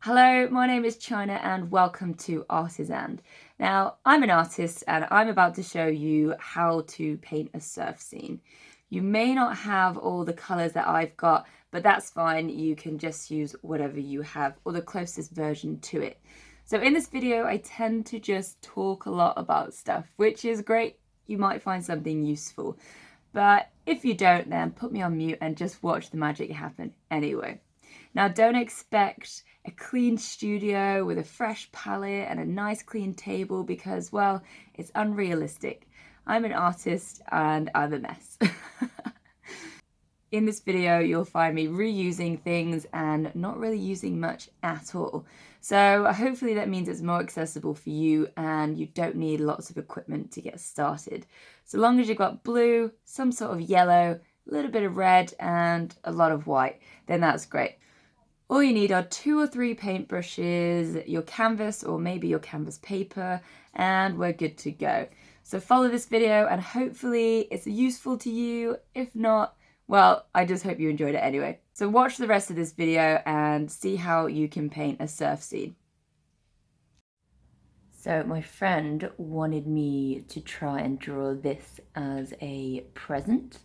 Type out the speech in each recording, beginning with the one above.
Hello, my name is China and welcome to ArtistAnd. Now, I'm an artist and I'm about to show you how to paint a surf scene. You may not have all the colours that I've got, but that's fine. You can just use whatever you have or the closest version to it. So in this video, I tend to just talk a lot about stuff, which is great. You might find something useful. But if you don't, then put me on mute and just watch the magic happen anyway. Now, don't expect a clean studio with a fresh palette and a nice clean table because, well, it's unrealistic. I'm an artist and I'm a mess. In this video, you'll find me reusing things and not really using much at all. So hopefully that means it's more accessible for you and you don't need lots of equipment to get started. So long as you've got blue, some sort of yellow, a little bit of red and a lot of white, then that's great. All you need are 2 or 3 paintbrushes, your canvas or maybe your canvas paper, and we're good to go. So follow this video and hopefully it's useful to you. If not, well, I just hope you enjoyed it anyway. So watch the rest of this video and see how you can paint a surf scene. So my friend wanted me to try and draw this as a present.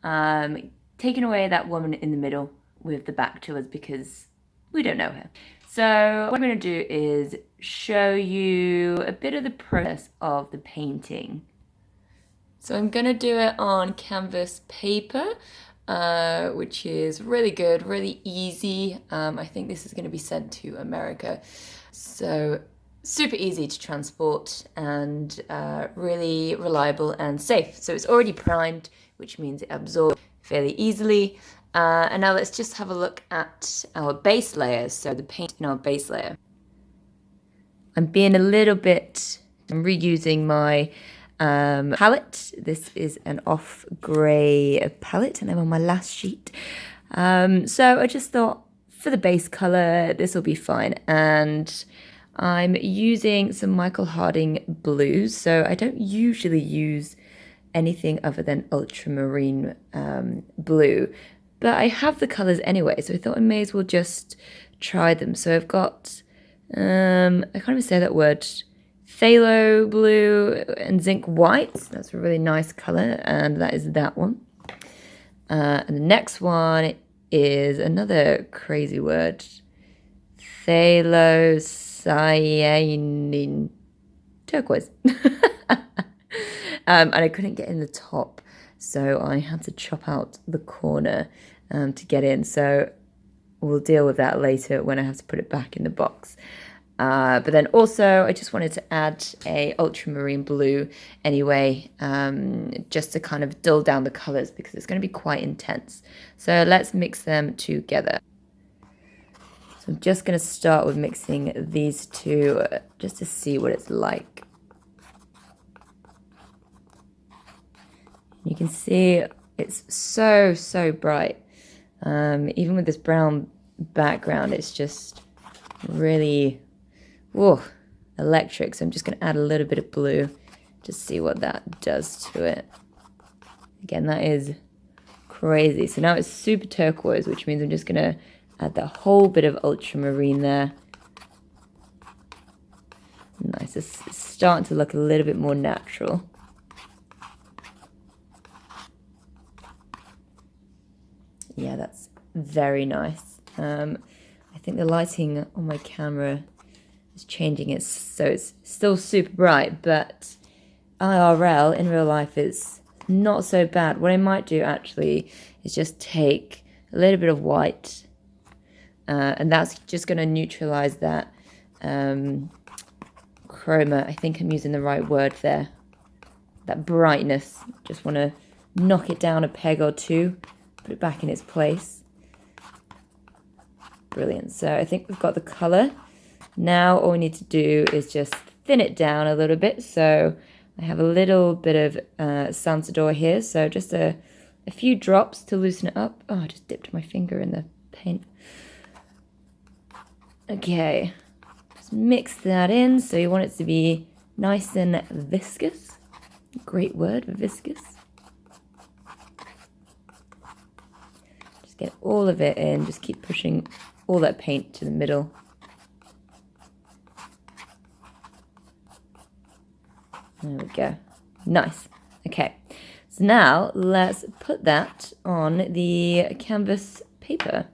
Taking away that woman in the middle with the back to us because we don't know her. So what I'm going to do is show you a bit of the process of the painting. So I'm going to do it on canvas paper, which is really good, really easy. I think this is going to be sent to America. So super easy to transport and really reliable and safe. So it's already primed, which means it absorbs fairly easily. And now let's just have a look at our base layers. So the paint in our base layer. I'm being a little bit, I'm reusing my palette. This is an off grey palette and I'm on my last sheet. So I just thought for the base colour, this will be fine. And I'm using some Michael Harding blues. So I don't usually use anything other than ultramarine blue. But I have the colours anyway, so I thought I may as well just try them. So I've got, I can't even say that word, phthalo blue and zinc white. That's a really nice colour, and that is that one. And the next one is another crazy word, phthalocyanin, turquoise. And I couldn't get in the top. So I had to chop out the corner to get in. So we'll deal with that later when I have to put it back in the box. But then also I just wanted to add a ultramarine blue anyway, just to kind of dull down the colours because it's going to be quite intense. So let's mix them together. So I'm just going to start with mixing these two just to see what it's like. You can see it's so bright. Even with this brown background, it's just really electric. So I'm just going to add a little bit of blue to see what that does to it. Again, that is crazy. So now it's super turquoise, which means I'm just going to add that whole bit of ultramarine there. Nice. It's starting to look a little bit more natural. Yeah, that's very nice. I think the lighting on my camera is changing it, so it's still super bright, but IRL, in real life, it's not so bad. What I might do, actually, is just take a little bit of white, and that's just going to neutralize that chroma. I think I'm using the right word there. That brightness. Just want to knock it down a peg or two. Put it back in its place. Brilliant. So I think we've got the colour. Now all we need to do is just thin it down a little bit. So I have a little bit of Sansador here. So just a few drops to loosen it up. Oh, I just dipped my finger in the paint. Okay. Just mix that in. So you want it to be nice and viscous. Great word, viscous. Get all of it in, just keep pushing all that paint to the middle. There we go. Nice. Okay, so now let's put that on the canvas paper.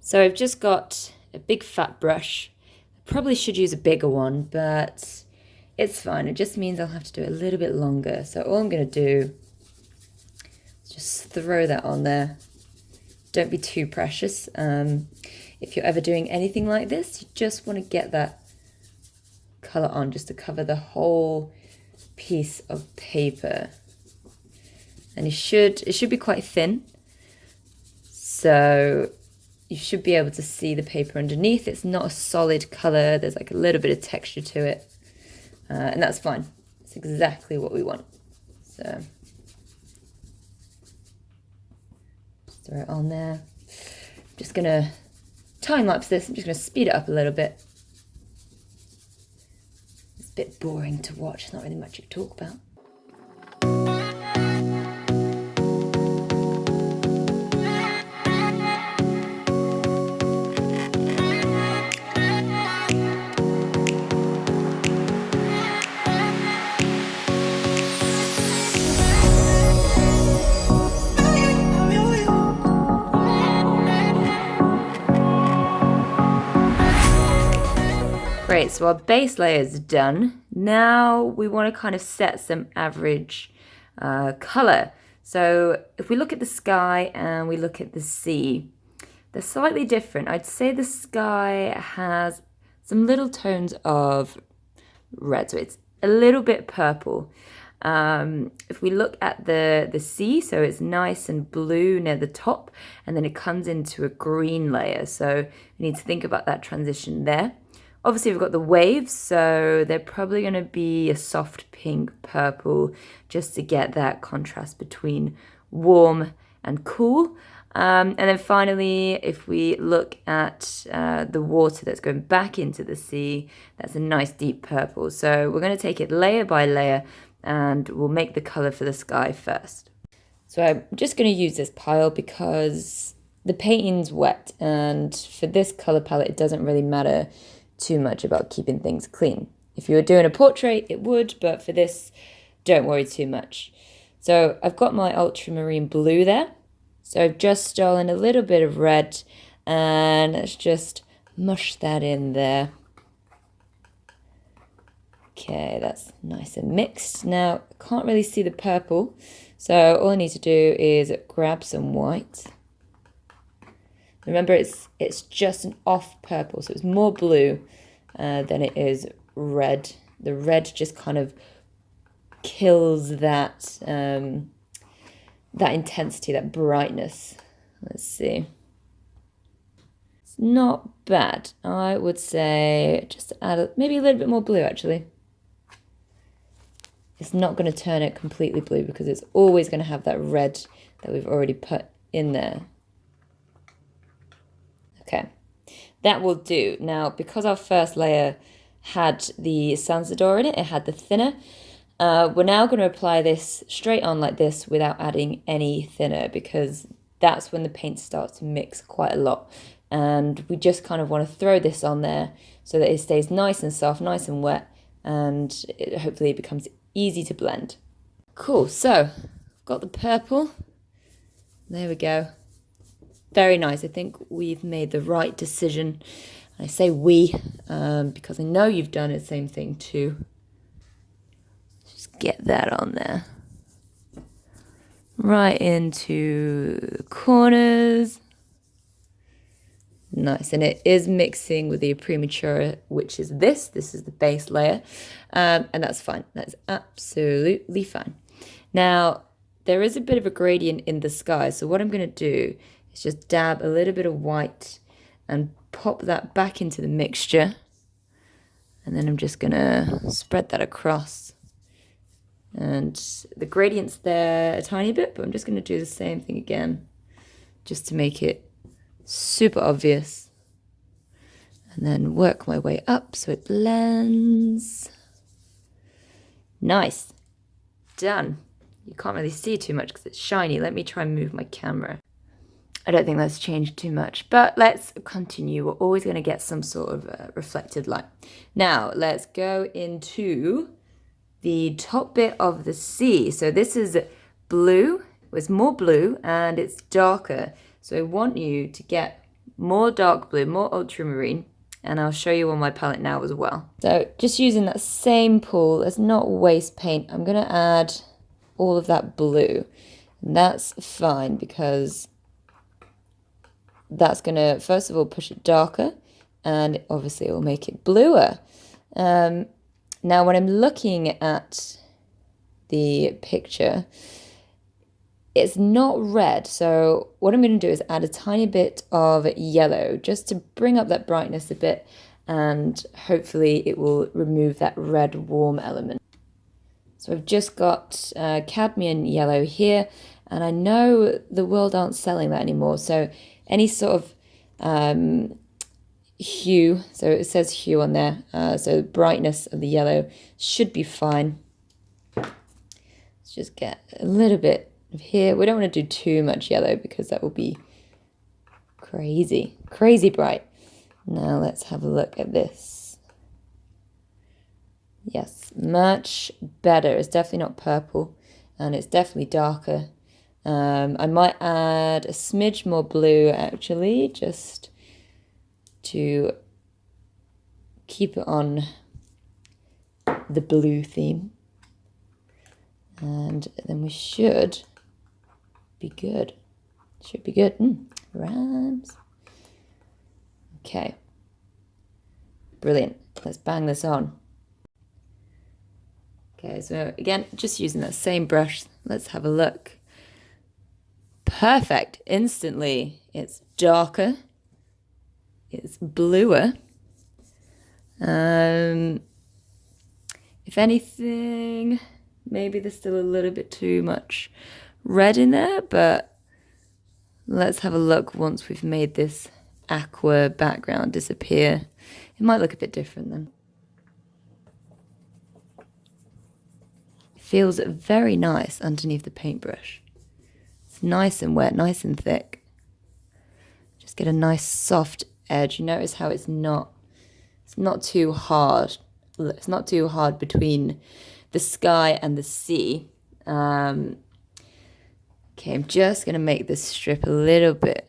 So I've just got a big fat brush. I probably should use a bigger one, but it's fine. It just means I'll have to do it a little bit longer. So all I'm going to do is just throw that on there. Don't be too precious. If you're ever doing anything like this, you just want to get that color on just to cover the whole piece of paper. And it should be quite thin. So you should be able to see the paper underneath. It's not a solid color. There's like a little bit of texture to it. And that's fine. It's exactly what we want. So just throw it on there. I'm just gonna time lapse this. I'm just gonna speed it up a little bit. It's a bit boring to watch. Not really much to talk about. Great, so our base layer is done. Now we want to kind of set some average color. So if we look at the sky and we look at the sea, they're slightly different. I'd say the sky has some little tones of red, so it's a little bit purple. If we look at the sea, so it's nice and blue near the top, and then it comes into a green layer. So we need to think about that transition there. Obviously, we've got the waves, so they're probably going to be a soft pink purple just to get that contrast between warm and cool. And then finally, if we look at the water that's going back into the sea, that's a nice deep purple. So we're going to take it layer by layer and we'll make the color for the sky first. So I'm just going to use this pile because the painting's wet, and for this color palette, it doesn't really matter too much about keeping things clean. If you were doing a portrait, it would, but for this, don't worry too much. So I've got my ultramarine blue there. So I've just stolen a little bit of red, and let's just mush that in there. Okay, that's nice and mixed. Now, I can't really see the purple, so all I need to do is grab some white. Remember, it's just an off purple, so it's more blue than it is red. The red just kind of kills that that intensity, that brightness. Let's see. It's not bad. I would say just add maybe a little bit more blue, actually. It's not going to turn it completely blue because it's always going to have that red that we've already put in there. Okay, that will do. Now, because our first layer had the Sansador in it, it had the thinner, we're now going to apply this straight on like this without adding any thinner, because that's when the paint starts to mix quite a lot. And we just kind of want to throw this on there so that it stays nice and soft, nice and wet, and hopefully it becomes easy to blend. Cool, so got the purple. There we go. Very nice. I think we've made the right decision. I say we because I know you've done the same thing too. Just get that on there. Right into the corners. Nice. And it is mixing with the premature, which is this. This is the base layer. And that's fine. That's absolutely fine. Now, there is a bit of a gradient in the sky. So what I'm going to do is just dab a little bit of white and pop that back into the mixture. And then I'm just going to spread that across. And the gradient's there a tiny bit, but I'm just going to do the same thing again, just to make it super obvious. And then work my way up so it blends. Nice. Done. You can't really see too much because it's shiny. Let me try and move my camera. I don't think that's changed too much, but let's continue. We're always going to get some sort of reflected light. Now, let's go into the top bit of the sea. So this is blue, it's more blue and it's darker. So I want you to get more dark blue, more ultramarine, and I'll show you on my palette now as well. So just using that same pool, let's not waste paint. I'm gonna add all of that blue. And that's fine because that's gonna, first of all, push it darker, and obviously it will make it bluer. Now when I'm looking at the picture, it's not red, so what I'm going to do is add a tiny bit of yellow just to bring up that brightness a bit, and hopefully it will remove that red warm element. So I've just got cadmium yellow here, and I know the world aren't selling that anymore, so any sort of hue, so it says hue on there, so the brightness of the yellow should be fine. Let's just get a little bit of here. We don't want to do too much yellow because that will be crazy bright. Now let's have a look at this. Yes, much better. It's definitely not purple, and it's definitely darker. I might add a smidge more blue actually, just to keep it on the blue theme, and then we should be good. Should be good. Rhymes. Okay, brilliant. Let's bang this on. Okay, so again, just using that same brush, let's have a look. Perfect. Instantly, it's darker. It's bluer. If anything, maybe there's still a little bit too much red in there, but let's have a look once we've made this aqua background disappear. It might look a bit different then. It feels very nice underneath the paintbrush. It's nice and wet, nice and thick. Just get a nice soft edge. You notice how it's not too hard. It's not too hard between the sky and the sea. Okay, I'm just going to make this strip a little bit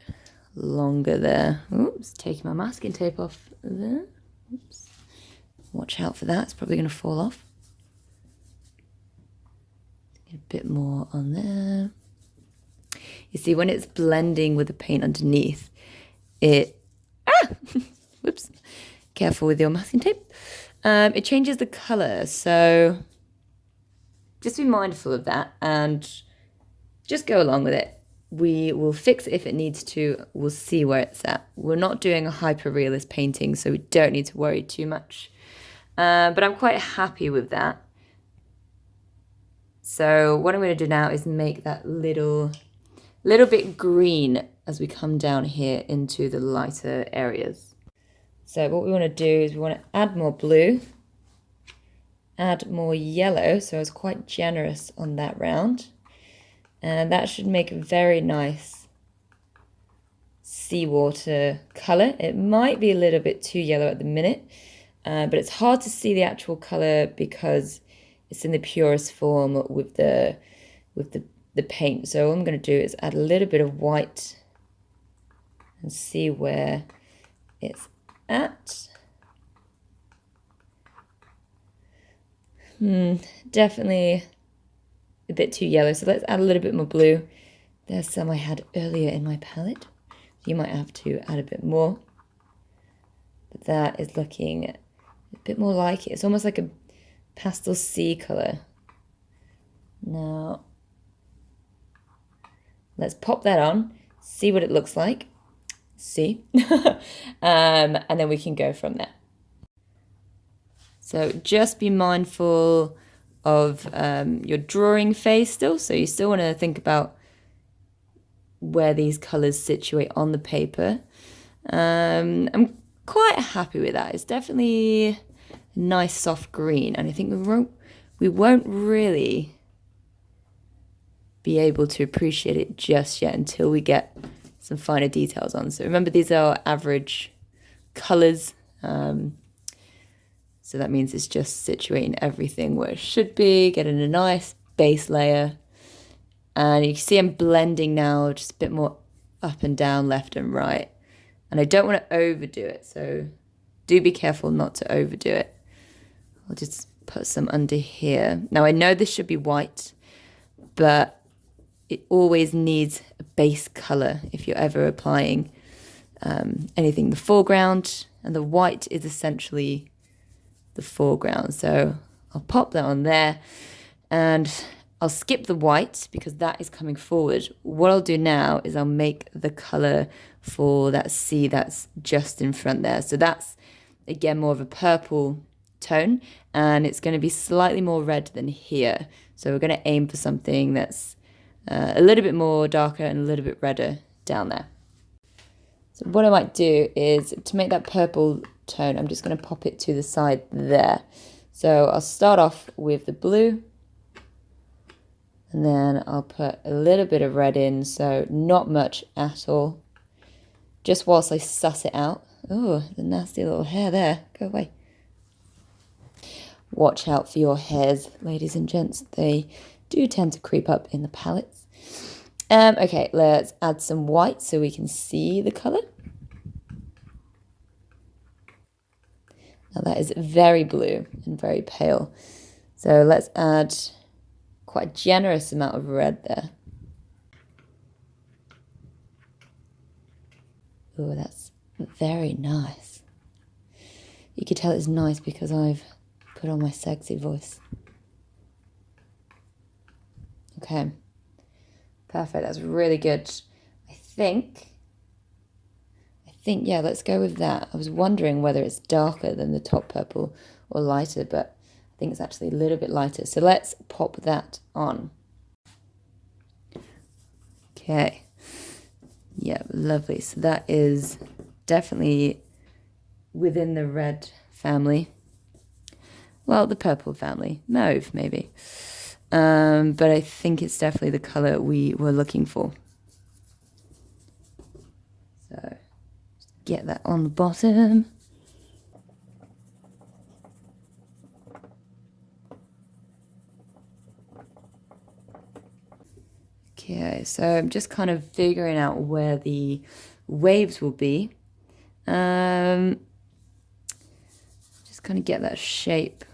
longer there. Oops, taking my masking tape off there. Oops. Watch out for that, it's probably going to fall off. Get a bit more on there. You see, when it's blending with the paint underneath, whoops, careful with your masking tape. It changes the colour, so just be mindful of that and just go along with it. We will fix it if it needs to. We'll see where it's at. We're not doing a hyper-realist painting, so we don't need to worry too much. But I'm quite happy with that. So what I'm going to do now is make that little bit green as we come down here into the lighter areas. So what we want to do is we want to add more blue, add more yellow, so I was quite generous on that round. And that should make a very nice seawater colour. It might be a little bit too yellow at the minute, but it's hard to see the actual colour because it's in the purest form with the paint. So what I'm going to do is add a little bit of white and see where it's at. Definitely a bit too yellow, so let's add a little bit more blue. There's some I had earlier in my palette. You might have to add a bit more. But that is looking a bit more like it. It's almost like a pastel sea colour. Now, let's pop that on, see what it looks like. See? And then we can go from there. So just be mindful of your drawing phase still. So you still want to think about where these colours situate on the paper. I'm quite happy with that. It's definitely a nice soft green, and I think we won't really be able to appreciate it just yet until we get some finer details on. So remember, these are average colours. So that means it's just situating everything where it should be, getting a nice base layer. And you can see I'm blending now, just a bit more up and down, left and right. And I don't want to overdo it, so do be careful not to overdo it. I'll just put some under here. Now I know this should be white, but it always needs a base color if you're ever applying anything in the foreground, and the white is essentially the foreground. So I'll pop that on there, and I'll skip the white because that is coming forward. What I'll do now is I'll make the color for that sea that's just in front there. So that's, again, more of a purple tone, and it's going to be slightly more red than here. So we're going to aim for something that's a little bit more darker and a little bit redder down there. So what I might do is, to make that purple tone, I'm just going to pop it to the side there. So I'll start off with the blue, and then I'll put a little bit of red in, so not much at all, just whilst I suss it out. Oh, the nasty little hair there, go away. Watch out for your hairs, ladies and gents. They do tend to creep up in the palettes. Okay, let's add some white so we can see the colour. Now that is very blue and very pale. So let's add quite a generous amount of red there. Oh, that's very nice. You can tell it's nice because I've put on my sexy voice. Okay, perfect, that's really good. I think, yeah, let's go with that. I was wondering whether it's darker than the top purple or lighter, but I think it's actually a little bit lighter. So let's pop that on. Okay, yeah, lovely. So that is definitely within the red family. Well, the purple family, mauve maybe. But I think it's definitely the color we were looking for. So just get that on the bottom. Okay, so I'm just kind of figuring out where the waves will be. Just kind of get that shape.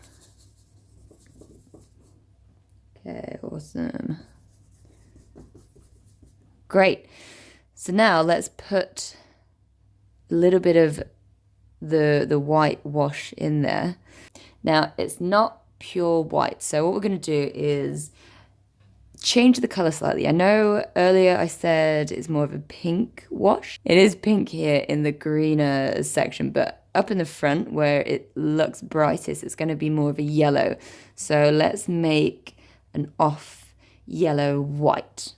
Okay, awesome. Great. So now let's put a little bit of the white wash in there. Now, it's not pure white, so what we're going to do is change the color slightly. I know earlier I said it's more of a pink wash. It is pink here in the greener section, but up in the front where it looks brightest, it's going to be more of a yellow. So let's make an off yellow white.